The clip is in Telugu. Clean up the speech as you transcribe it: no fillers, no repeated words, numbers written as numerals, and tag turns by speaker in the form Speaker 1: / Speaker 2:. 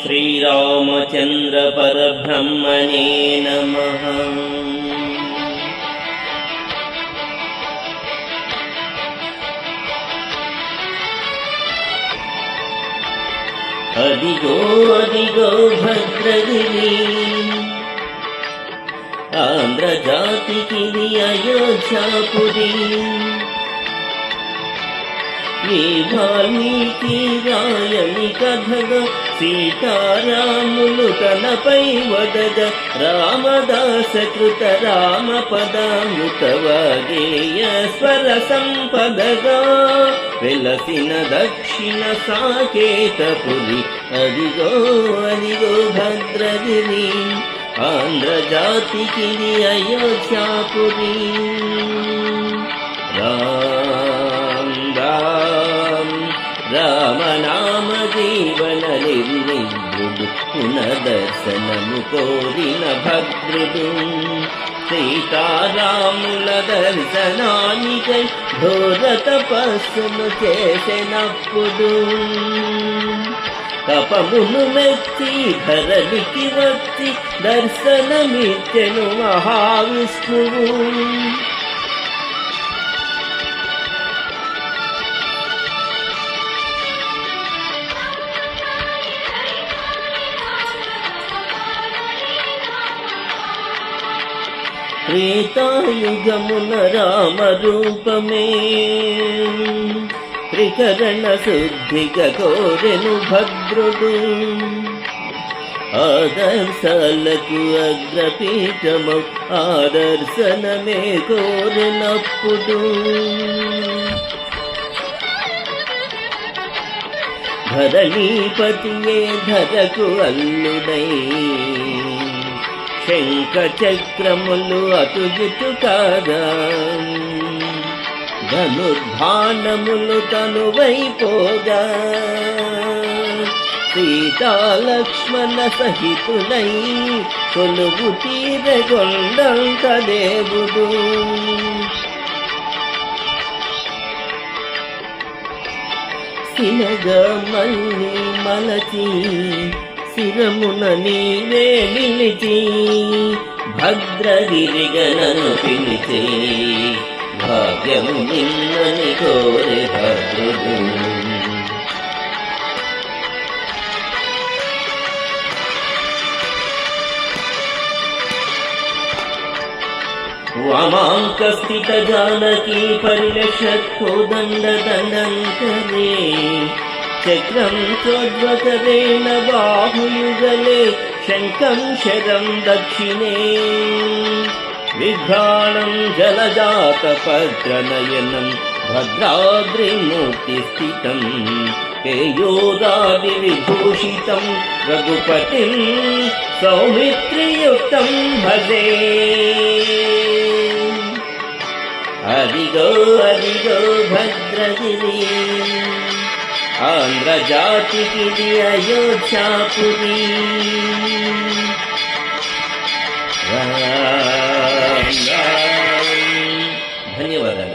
Speaker 1: శ్రీరామచంద్ర పరబ్రహ్మణే నమః. అదిగో అదిగో భద్రగిరి, ఆంధ్రజాతికిది అయోధ్యాపురి. ఈ వాల్మీకి రాయని కథగా సీతారాములు తనపై వదగ, రామదాస కృత రామ పదామృతవాగేయ స్వర సంపదగా వెలసిన దక్షిణ సాకేతపురి. అదిగో అదిగో భద్రగిరి, ఆంధ్రజాతికిది అయోధ్యాపురి. రామనామ జీవన నిర్మింద్రుడు పునదర్శనము కోరిన భద్రుడు. సీతారాముల దర్శనానికై ఘోర తపస్సును చేసినప్పుడు తపమును మెచ్చి ధరణికి వచ్చి దర్శనమిచ్చెను మహావిష్ణువు. త్రేతాయుగమున రామ రూపమే త్రికరణ శుద్ధిగా కోరెను భద్రుడు. ఆదర్శాలకు అగ్రపీఠము ఆదర్శనమే కోరినప్పుడు ధరణీపతియే ధరకు అల్లుడై శంఖ చక్రములు అటుజుటు కాగా ధనుర్బాణములు తనువైపోగా సీతాలక్ష్మణ సహితుడై కొలువు తీరగొండంత దేవుడు. శిలగా మళ్ళీ మలచి శిరమున నీవే నిలిచి భద్రగిరిగనను పిలిచి భాగ్యము నిన్నని కోరే భద్రుడు. వామాంక స్థిత జానకీ పరిలక్షోదండ దండంకరే చక్రం చోద్వకరేణ బాహుయుగలే శంఖం శరం దక్షిణే విఘ్రాణం జలజాత పద్రనయనం భద్రాద్రిమూర్తి స్థితం కేయోదాది విభూషితం రఘుపతిం సౌమిత్రియుక్తం భజే. అదిగో అదిగో భద్రగిరి, ఆంధ్రజాతికిది అయోధ్యాపురి. ధన్యవాదాలు.